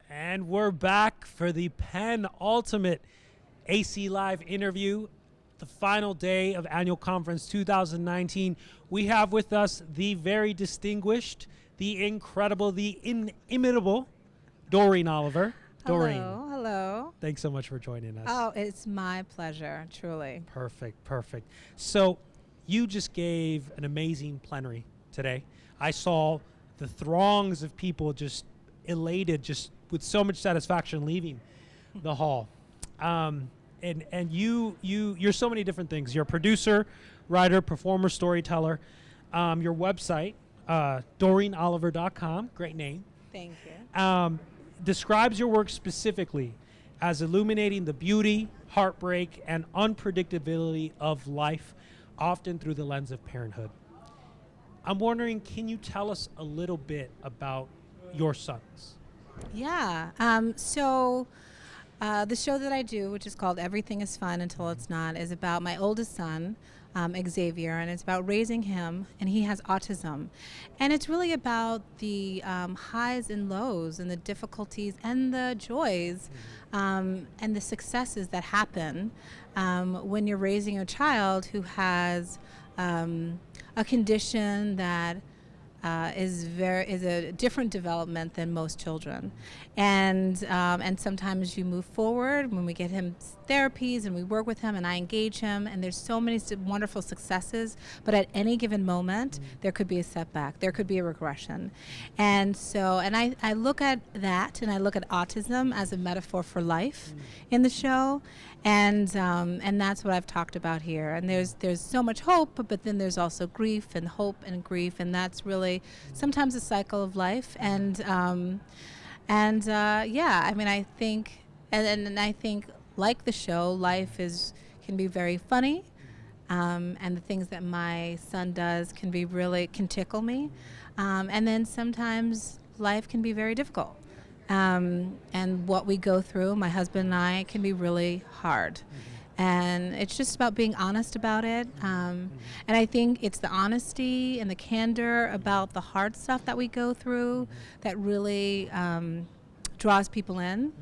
And we're back for the penultimate AC Live interview, the final day of Annual Conference 2019. We have with us the very distinguished, the incredible, the inimitable Doreen Oliver. Doreen, Hello. thanks so much for joining us. Oh, it's my pleasure, truly. Perfect. So you just gave an amazing plenary today. I saw the throngs of people just elated, just with so much satisfaction leaving the hall. And you're so many different things. You're a producer, writer, performer, storyteller. Your website, DoreenOliver.com, great name. Thank you. Describes your work specifically as illuminating the beauty, heartbreak, and unpredictability of life, often through the lens of parenthood. I'm wondering, can you tell us a little bit about your sons? Yeah. The show that I do, which is called Everything is Fun Until It's Not, is about my oldest son, Xavier, and it's about raising him, and he has autism. And it's really about the highs and lows and the difficulties and the joys and the successes that happen when you're raising a child who has a condition that is a different development than most children, and sometimes you move forward when we get him therapies and we work with him and I engage him, and there's so many wonderful successes, but at any given moment there could be a setback, there could be a regression, and I look at that, and I look at autism as a metaphor for life in the show, and that's what I've talked about here. And there's so much hope, but then there's also grief and hope and grief, and that's really sometimes a cycle of life. And I mean, I think, and I think, like the show, life can be very funny, and the things that my son does can tickle me, and then sometimes life can be very difficult. And what we go through, my husband and I, can be really hard. And it's just about being honest about it. And I think it's the honesty and the candor about the hard stuff that we go through that really draws people in.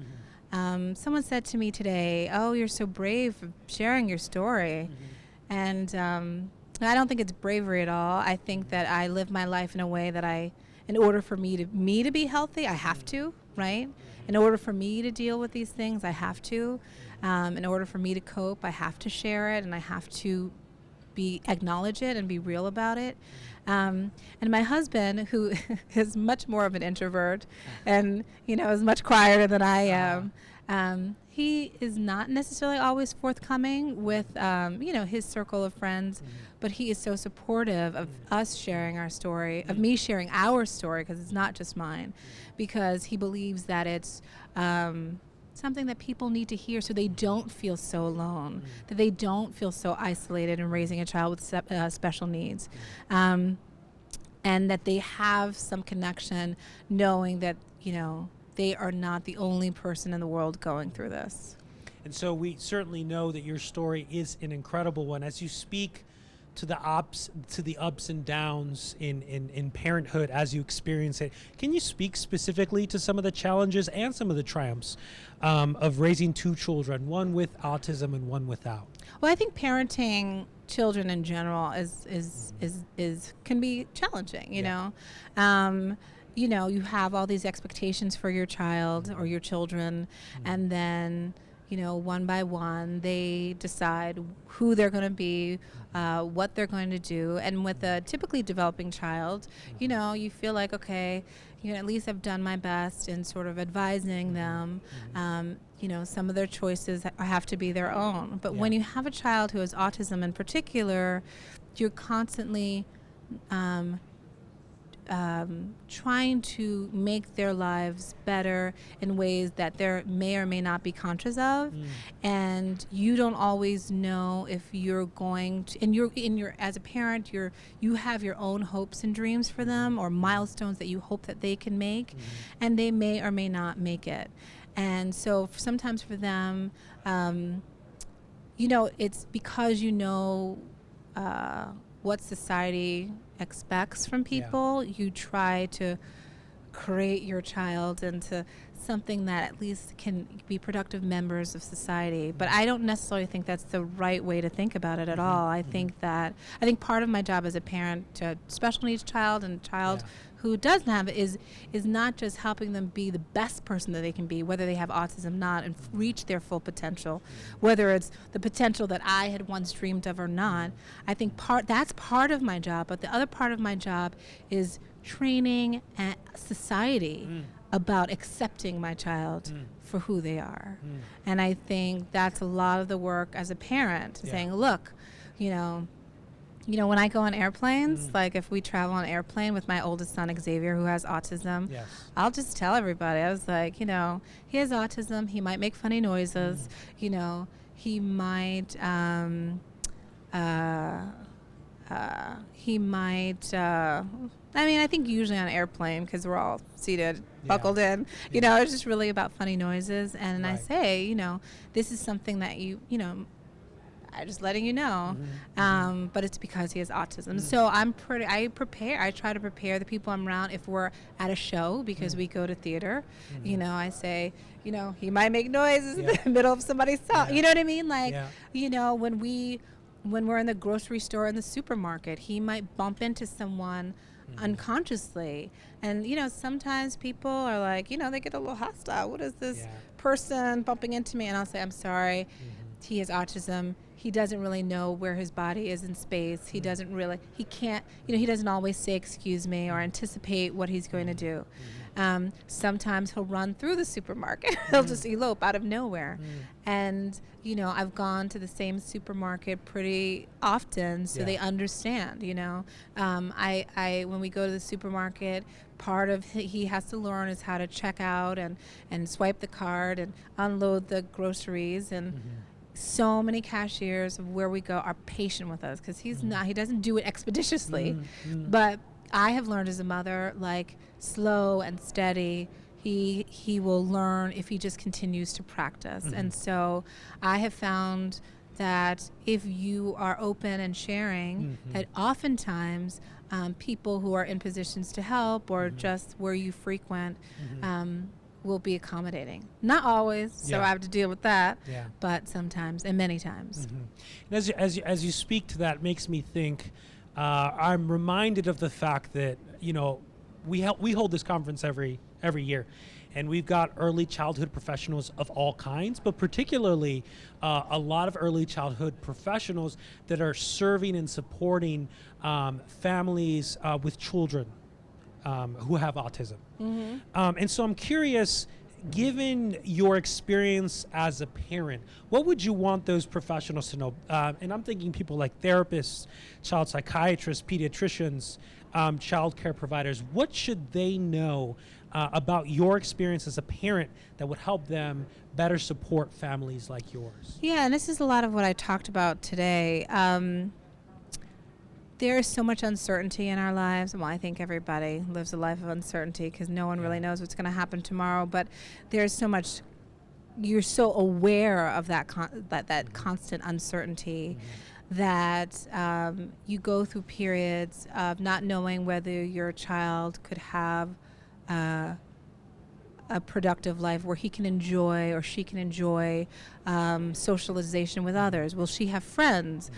Someone said to me today, "Oh, you're so brave for sharing your story." And I don't think it's bravery at all. I think that I live my life in a way that in order for me to be healthy, I have to, right? In order for me to deal with these things, I have to. In order for me to cope, I have to share it, and I have to acknowledge it and be real about it. And my husband, who is much more of an introvert and, is much quieter than I am, he is not necessarily always forthcoming with, his circle of friends, but he is so supportive of us sharing our story, of me sharing our story, because it's not just mine, because he believes that it's something that people need to hear so they don't feel so alone, that they don't feel so isolated in raising a child with special needs, and that they have some connection knowing that, they are not the only person in the world going through this. And so we certainly know that your story is an incredible one. As you speak to the ups and downs in parenthood as you experience it, can you speak specifically to some of the challenges and some of the triumphs of raising two children, one with autism and one without? Well, I think parenting children in general can be challenging. You have all these expectations for your child or your children, and then, one by one, they decide who they're going to be, what they're going to do. And with a typically developing child, you feel like, okay, at least I've done my best in sort of advising them. Some of their choices have to be their own. But when you have a child who has autism in particular, you're constantly trying to make their lives better in ways that they may or may not be conscious of, and you don't always know if you're going to. And as a parent, you have your own hopes and dreams for them, or milestones that you hope that they can make, and they may or may not make it. And so sometimes for them, it's because what society expects from people. You try to create your child into something that at least can be productive members of society. But I don't necessarily think that's the right way to think about it at all. I think part of my job as a parent to a special needs child and a child who doesn't have it is not just helping them be the best person that they can be, whether they have autism or not, and reach their full potential, whether it's the potential that I had once dreamed of or not. I think that's part of my job, but the other part of my job is training society about accepting my child for who they are. And I think that's a lot of the work as a parent, saying, look, when I go on airplanes, like if we travel on an airplane with my oldest son, Xavier, who has autism, I'll just tell everybody, I was like, he has autism. He might make funny noises. He might, I think usually on an airplane, because we're all seated, buckled in, it's just really about funny noises. And I say, this is something that I'm just letting you know, but it's because he has autism. So I try to prepare the people I'm around if we're at a show, because we go to theater, I say, he might make noises in the middle of somebody's song. You know what I mean? Like, when we're in the grocery store, in the supermarket, he might bump into someone unconsciously. And, sometimes people are like, they get a little hostile. What is this person bumping into me? And I'll say, I'm sorry, he has autism. He doesn't really know where his body is in space. He doesn't really, he can't, he doesn't always say excuse me or anticipate what he's going to do. Sometimes he'll run through the supermarket. He'll just elope out of nowhere. And, I've gone to the same supermarket pretty often, so they understand, when we go to the supermarket, part of he has to learn is how to check out and swipe the card and unload the groceries. And so many cashiers of where we go are patient with us, because he doesn't do it expeditiously. But I have learned as a mother, like, slow and steady, he will learn if he just continues to practice. And so I have found that if you are open and sharing, that oftentimes people who are in positions to help or just where you frequent will be accommodating. Not always, so I have to deal with that, but sometimes, and many times. And as you speak to that, makes me think, I'm reminded of the fact that, we hold this conference every year, and we've got early childhood professionals of all kinds, but particularly a lot of early childhood professionals that are serving and supporting families with children who have autism. And so I'm curious, given your experience as a parent, what would you want those professionals to know? And I'm thinking people like therapists, child psychiatrists, pediatricians, child care providers. What should they know about your experience as a parent that would help them better support families like yours? Yeah, and this is a lot of what I talked about today. There is so much uncertainty in our lives. Well, I think everybody lives a life of uncertainty, because no one really knows what's going to happen tomorrow. But there's so much, you're so aware of that that constant uncertainty, that you go through periods of not knowing whether your child could have a productive life where he can enjoy or she can enjoy socialization with others. Will she have friends?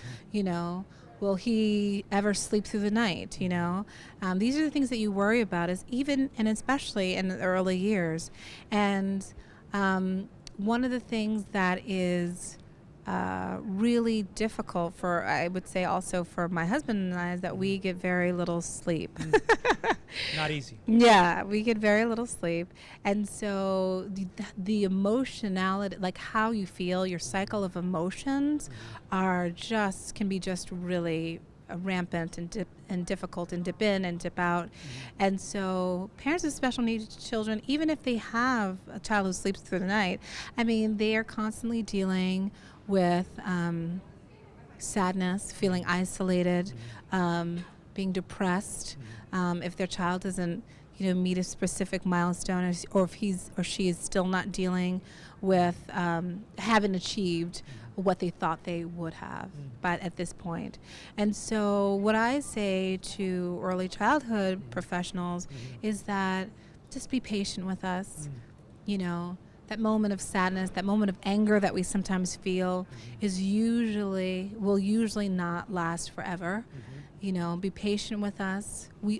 Will he ever sleep through the night? These are the things that you worry about, and especially in the early years. And one of the things that is really difficult for, I would say also for my husband and I, is that we get very little sleep. Not easy. Yeah, we get very little sleep. And so the emotionality, like how you feel, your cycle of emotions can be just really rampant and difficult, and dip in and dip out. And so parents of special needs children, even if they have a child who sleeps through the night, they are constantly dealing with sadness, feeling isolated, being depressed, if their child doesn't meet a specific milestone, or if he's or she is still not dealing with having achieved what they thought they would have but at this point. And so what I say to early childhood professionals is that just be patient with us. You know, that moment of sadness, that moment of anger that we sometimes feel will usually not last forever. You know, be patient with us. We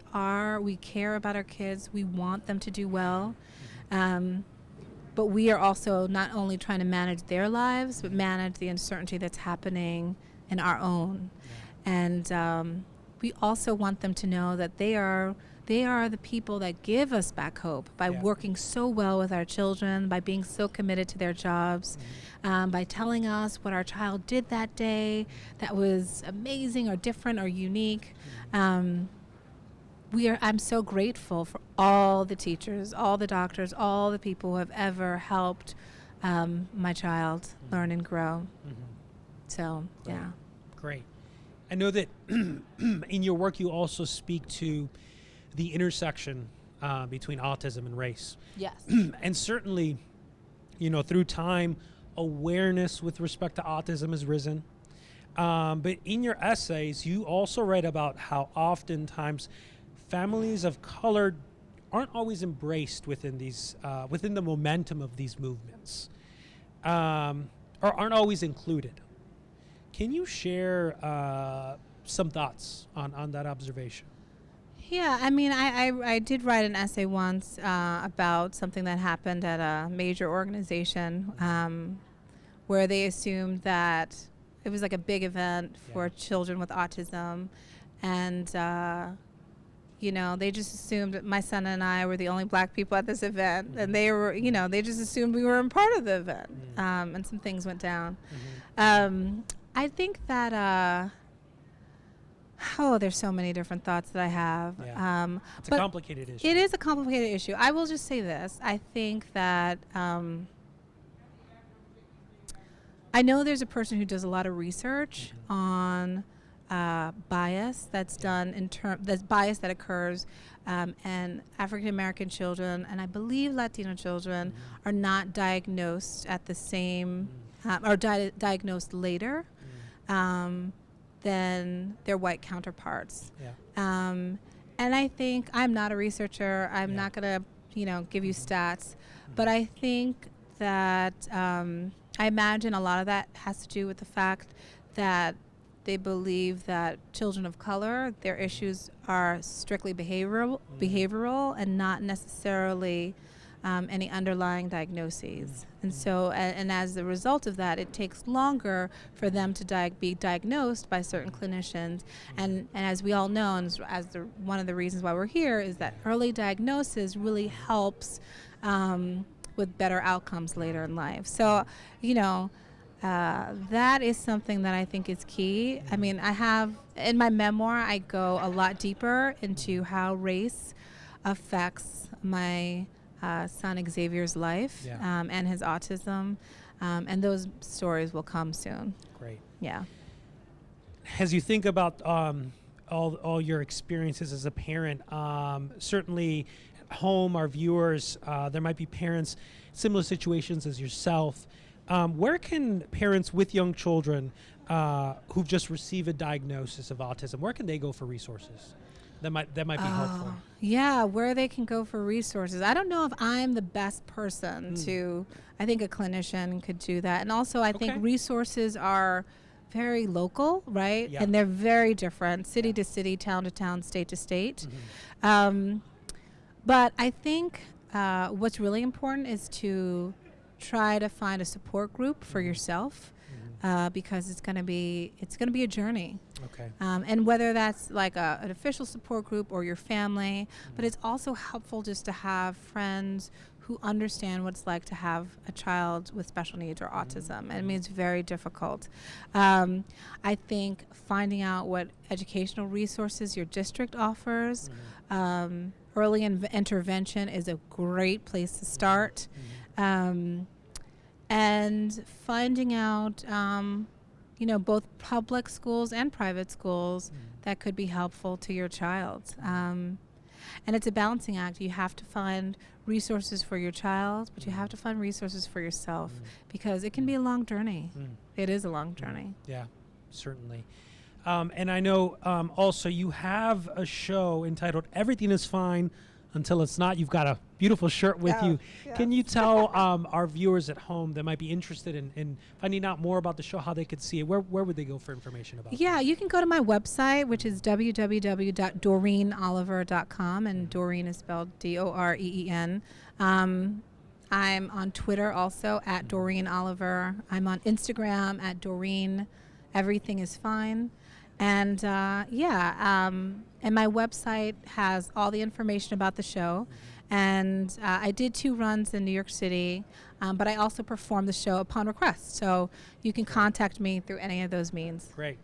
care about our kids. We want them to do well. But we are also not only trying to manage their lives, but manage the uncertainty that's happening in our own. And we also want them to know that they are the people that give us back hope by working so well with our children, by being so committed to their jobs, by telling us what our child did that day that was amazing or different or unique. I'm so grateful for all the teachers, all the doctors, all the people who have ever helped my child learn and grow. So, yeah. Great. I know that in your work you also speak to the intersection between autism and race. Yes. And certainly, you know, through time, awareness with respect to autism has risen. But in your essays, you also write about how oftentimes families of color aren't always embraced within these, within the momentum of these movements, or aren't always included. Can you share some thoughts on that observation? Yeah, I mean, I did write an essay once about something that happened at a major organization where they assumed that it was like a big event for children with autism. And, you know, they just assumed that my son and I were the only black people at this event. And they were, you know, they just assumed we were a part of the event. And some things went down. I think that... there's so many different thoughts that I have. It's a complicated issue. It is a complicated issue. I will just say this. I think that I know there's a person who does a lot of research on bias that's done that's bias that occurs and African American children and I believe Latino children are not diagnosed at the same or diagnosed later. Than their white counterparts. And I think I'm not a researcher. I'm not going to, you know, give you stats. But I think that I imagine a lot of that has to do with the fact that they believe that children of color, their issues are strictly behavioral and not necessarily any underlying diagnoses. And so, and as a result of that, it takes longer for them to be diagnosed by certain clinicians. And as we all know, and one of the reasons why we're here is that early diagnosis really helps with better outcomes later in life. So, you know, that is something that I think is key. I mean, I have, in my memoir, I go a lot deeper into how race affects my son Xavier's life and his autism, and those stories will come soon. Great. Yeah. As you think about all your experiences as a parent, certainly at home, our viewers, there might be parents similar situations as yourself. Where can parents with young children who've just received a diagnosis of autism, where can they go for resources that might be helpful? Yeah, where they can go for resources. I don't know if I'm the best person to, I think a clinician could do that. And also I think resources are very local, right? Yeah. And they're very different, city to city, town to town, state to state. But I think what's really important is to try to find a support group for yourself. Because it's going to be a journey. Okay. And whether that's like an official support group or your family, but it's also helpful just to have friends who understand what it's like to have a child with special needs or autism. I mean, it's very difficult. I think finding out what educational resources your district offers, early intervention is a great place to start. And finding out, both public schools and private schools that could be helpful to your child. And it's a balancing act. You have to find resources for your child, but you have to find resources for yourself because it can be a long journey. It is a long journey. Yeah, certainly. And I know also you have a show entitled Everything is Fine until it's not. You've got a beautiful shirt with you. Can you tell our viewers at home that might be interested in finding out more about the show, how they could see it? Where would they go for information about it? Yeah, you can go to my website, which is www.doreenoliver.com, and Doreen is spelled Doreen. I'm on Twitter also at Doreen Oliver. I'm on Instagram at Doreen. Everything is fine. And and my website has all the information about the show. And I did 2 runs in New York City, but I also perform the show upon request. So you can contact me through any of those means. Great.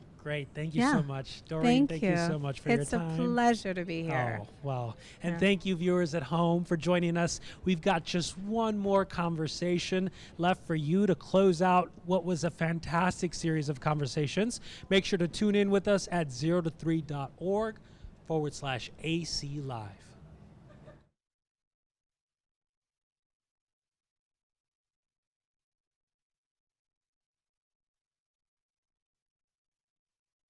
Thank you so much. Thank Doreen, thank you. you so much for your time. It's a pleasure to be here. Oh, wow. And thank you, viewers at home, for joining us. We've got just one more conversation left for you to close out what was a fantastic series of conversations. Make sure to tune in with us at 0to3.org/AC Live.